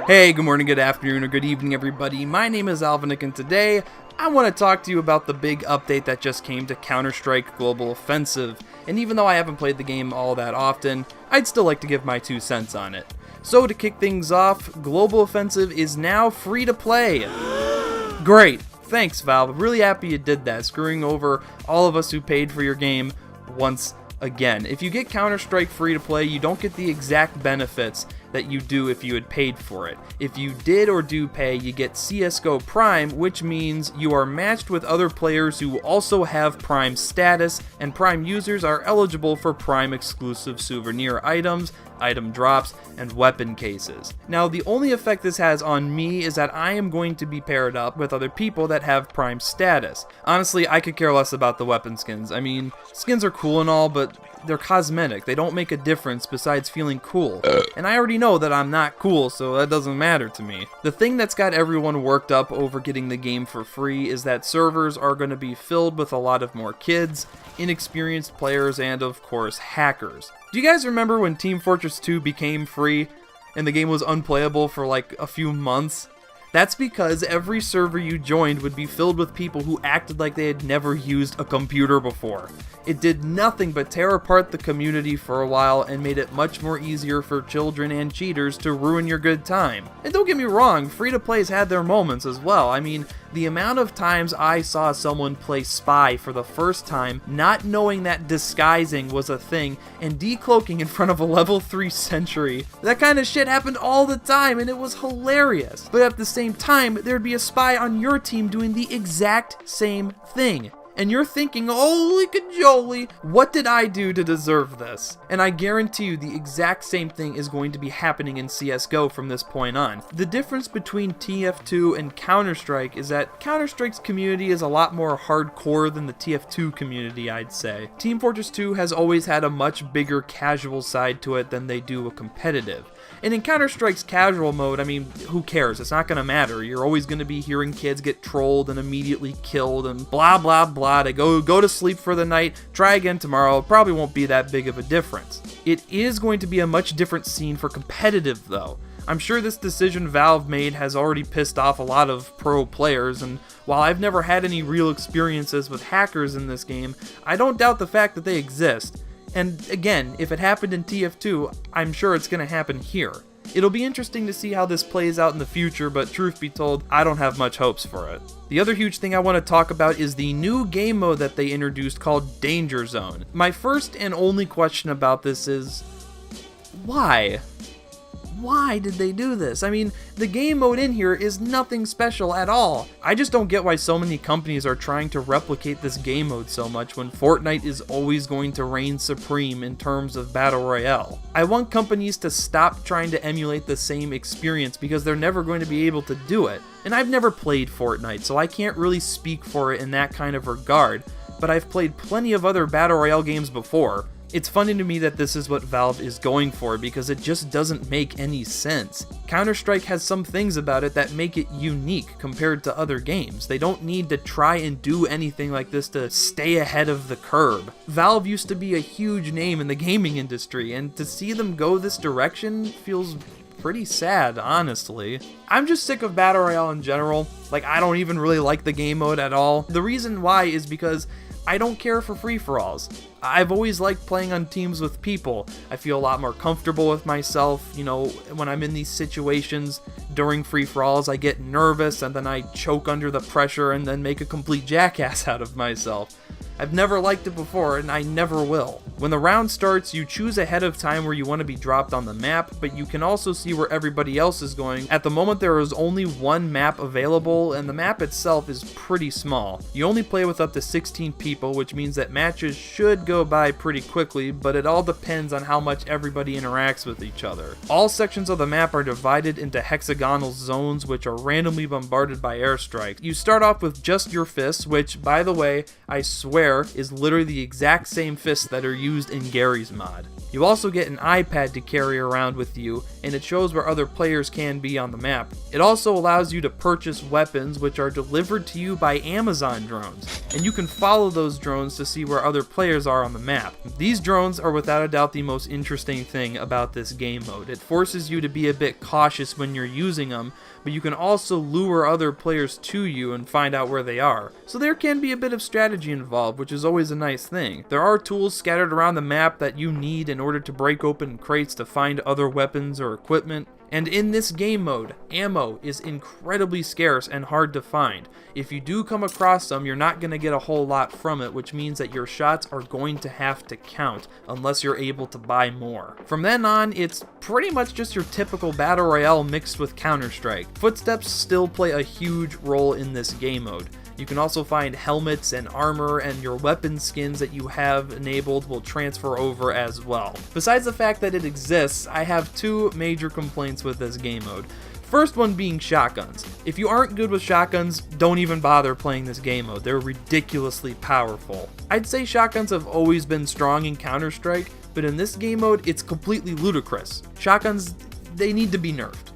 Hey, good morning, good afternoon, or good evening, everybody. My name is Alvinic, and today I want to talk to you about the big update that just came to Counter-Strike Global Offensive. And even though I haven't played the game all that often, I'd still like to give my 2 cents on it. So to kick things off, Global Offensive is now free to play. Great. Thanks, Valve. I'm really happy you did that, screwing over all of us who paid for your game once again. If you get Counter-Strike free to play, you don't get the exact benefits that you do if you had paid for it. If you did or do pay, you get CSGO Prime, which means you are matched with other players who also have Prime status, and Prime users are eligible for Prime exclusive souvenir items, item drops, and weapon cases. Now, the only effect this has on me is that I am going to be paired up with other people that have Prime status. Honestly, I could care less about the weapon skins. I mean, skins are cool and all, but they're cosmetic. They don't make a difference besides feeling cool. And I already know that I'm not cool, so that doesn't matter to me. The thing that's got everyone worked up over getting the game for free is that servers are going to be filled with a lot of more kids, inexperienced players, and of course, hackers. Do you guys remember when Team Fortress 2 became free and the game was unplayable for like a few months? That's because every server you joined would be filled with people who acted like they had never used a computer before. It did nothing but tear apart the community for a while and made it much more easier for children and cheaters to ruin your good time. And don't get me wrong, free-to-plays had their moments as well. I mean, the amount of times I saw someone play Spy for the first time, not knowing that disguising was a thing, and decloaking in front of a level 3 sentry. That kind of shit happened all the time, and it was hilarious. But at the same time, there'd be a spy on your team doing the exact same thing. And you're thinking, holy cajoli, what did I do to deserve this? And I guarantee you the exact same thing is going to be happening in CSGO from this point on. The difference between TF2 and Counter-Strike is that Counter-Strike's community is a lot more hardcore than the TF2 community, I'd say. Team Fortress 2 has always had a much bigger casual side to it than they do a competitive. And in Counter-Strike's casual mode, I mean, who cares? It's not gonna matter. You're always gonna be hearing kids get trolled and immediately killed and blah blah blah. They go to sleep for the night, try again tomorrow. It probably won't be that big of a difference. It is going to be a much different scene for competitive though. I'm sure this decision Valve made has already pissed off a lot of pro players, and while I've never had any real experiences with hackers in this game, I don't doubt the fact that they exist. And again, if it happened in TF2, I'm sure it's going to happen here. It'll be interesting to see how this plays out in the future, but truth be told, I don't have much hopes for it. The other huge thing I want to talk about is the new game mode that they introduced called Danger Zone. My first and only question about this is, why? Why did they do this? I mean, the game mode in here is nothing special at all. I just don't get why so many companies are trying to replicate this game mode so much when Fortnite is always going to reign supreme in terms of Battle Royale. I want companies to stop trying to emulate the same experience because they're never going to be able to do it. And I've never played Fortnite, so I can't really speak for it in that kind of regard, but I've played plenty of other Battle Royale games before. It's funny to me that this is what Valve is going for because it just doesn't make any sense. Counter-Strike has some things about it that make it unique compared to other games. They don't need to try and do anything like this to stay ahead of the curve. Valve used to be a huge name in the gaming industry, and to see them go this direction feels pretty sad, honestly. I'm just sick of Battle Royale in general. Like, I don't even really like the game mode at all. The reason why is because I don't care for free-for-alls. I've always liked playing on teams with people. I feel a lot more comfortable with myself. You know, when I'm in these situations during free-for-alls, I get nervous and then I choke under the pressure and then make a complete jackass out of myself. I've never liked it before, and I never will. When the round starts, you choose ahead of time where you want to be dropped on the map, but you can also see where everybody else is going. At the moment, there is only one map available, and the map itself is pretty small. You only play with up to 16 people, which means that matches should go by pretty quickly, but it all depends on how much everybody interacts with each other. All sections of the map are divided into hexagonal zones, which are randomly bombarded by airstrikes. You start off with just your fists, which, by the way, I swear, is literally the exact same fists that are used used in Gary's mod. You also get an iPad to carry around with you, and it shows where other players can be on the map. It also allows you to purchase weapons which are delivered to you by Amazon drones, and you can follow those drones to see where other players are on the map. These drones are without a doubt the most interesting thing about this game mode. It forces you to be a bit cautious when you're using them, but you can also lure other players to you and find out where they are. So there can be a bit of strategy involved, which is always a nice thing. There are tools scattered around the map that you need in order to break open crates to find other weapons or equipment. And in this game mode, ammo is incredibly scarce and hard to find. If you do come across some, you're not going to get a whole lot from it, which means that your shots are going to have to count unless you're able to buy more. From then on, it's pretty much just your typical Battle Royale mixed with Counter-Strike. Footsteps still play a huge role in this game mode. You can also find helmets and armor, and your weapon skins that you have enabled will transfer over as well. Besides the fact that it exists, I have two major complaints with this game mode. First one being shotguns. If you aren't good with shotguns, don't even bother playing this game mode. They're ridiculously powerful. I'd say shotguns have always been strong in Counter-Strike, but in this game mode, it's completely ludicrous. Shotguns, they need to be nerfed.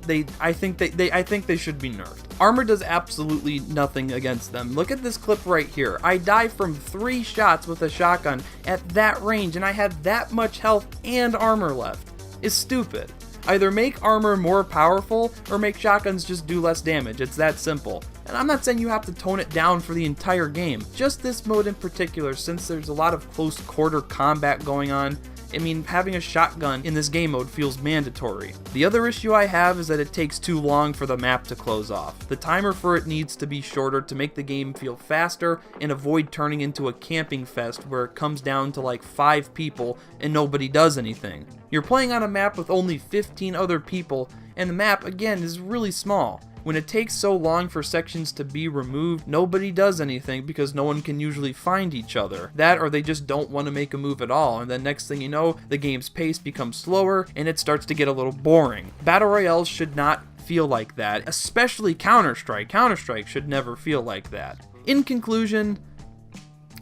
I think they should be nerfed. Armor does absolutely nothing against them. Look at this clip right here. I die from 3 shots with a shotgun at that range, and I had that much health and armor left. It's stupid. Either make armor more powerful, or make shotguns just do less damage. It's that simple. And I'm not saying you have to tone it down for the entire game. Just this mode in particular, since there's a lot of close quarter combat going on, I mean, having a shotgun in this game mode feels mandatory. The other issue I have is that it takes too long for the map to close off. The timer for it needs to be shorter to make the game feel faster and avoid turning into a camping fest where it comes down to like 5 people and nobody does anything. You're playing on a map with only 15 other people, and the map, again, is really small. When it takes so long for sections to be removed, nobody does anything because no one can usually find each other. That, or they just don't want to make a move at all, and then next thing you know, the game's pace becomes slower and it starts to get a little boring. Battle Royales should not feel like that, especially Counter-Strike. Counter-Strike should never feel like that. In conclusion,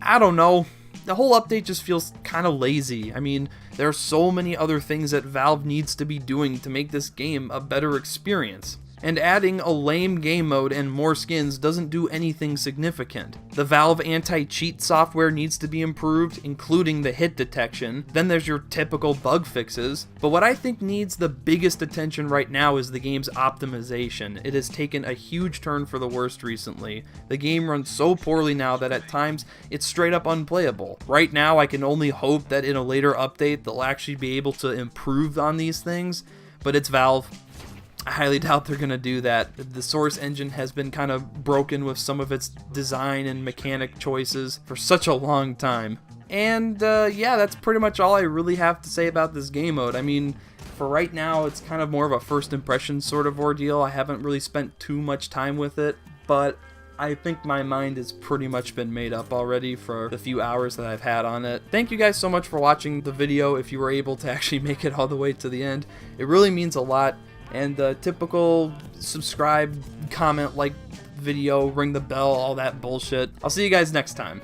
I don't know. The whole update just feels kind of lazy. I mean, there are so many other things that Valve needs to be doing to make this game a better experience. And adding a lame game mode and more skins doesn't do anything significant. The Valve anti-cheat software needs to be improved, including the hit detection. Then there's your typical bug fixes. But what I think needs the biggest attention right now is the game's optimization. It has taken a huge turn for the worst recently. The game runs so poorly now that at times it's straight up unplayable. Right now I can only hope that in a later update they'll actually be able to improve on these things, but it's Valve. I highly doubt they're going to do that. The Source engine has been kind of broken with some of its design and mechanic choices for such a long time. And yeah, that's pretty much all I really have to say about this game mode. I mean, for right now, it's kind of more of a first impression sort of ordeal. I haven't really spent too much time with it, but I think my mind has pretty much been made up already for the few hours that I've had on it. Thank you guys so much for watching the video if you were able to actually make it all the way to the end. It really means a lot. And the typical subscribe, comment, like video, ring the bell, all that bullshit. I'll see you guys next time.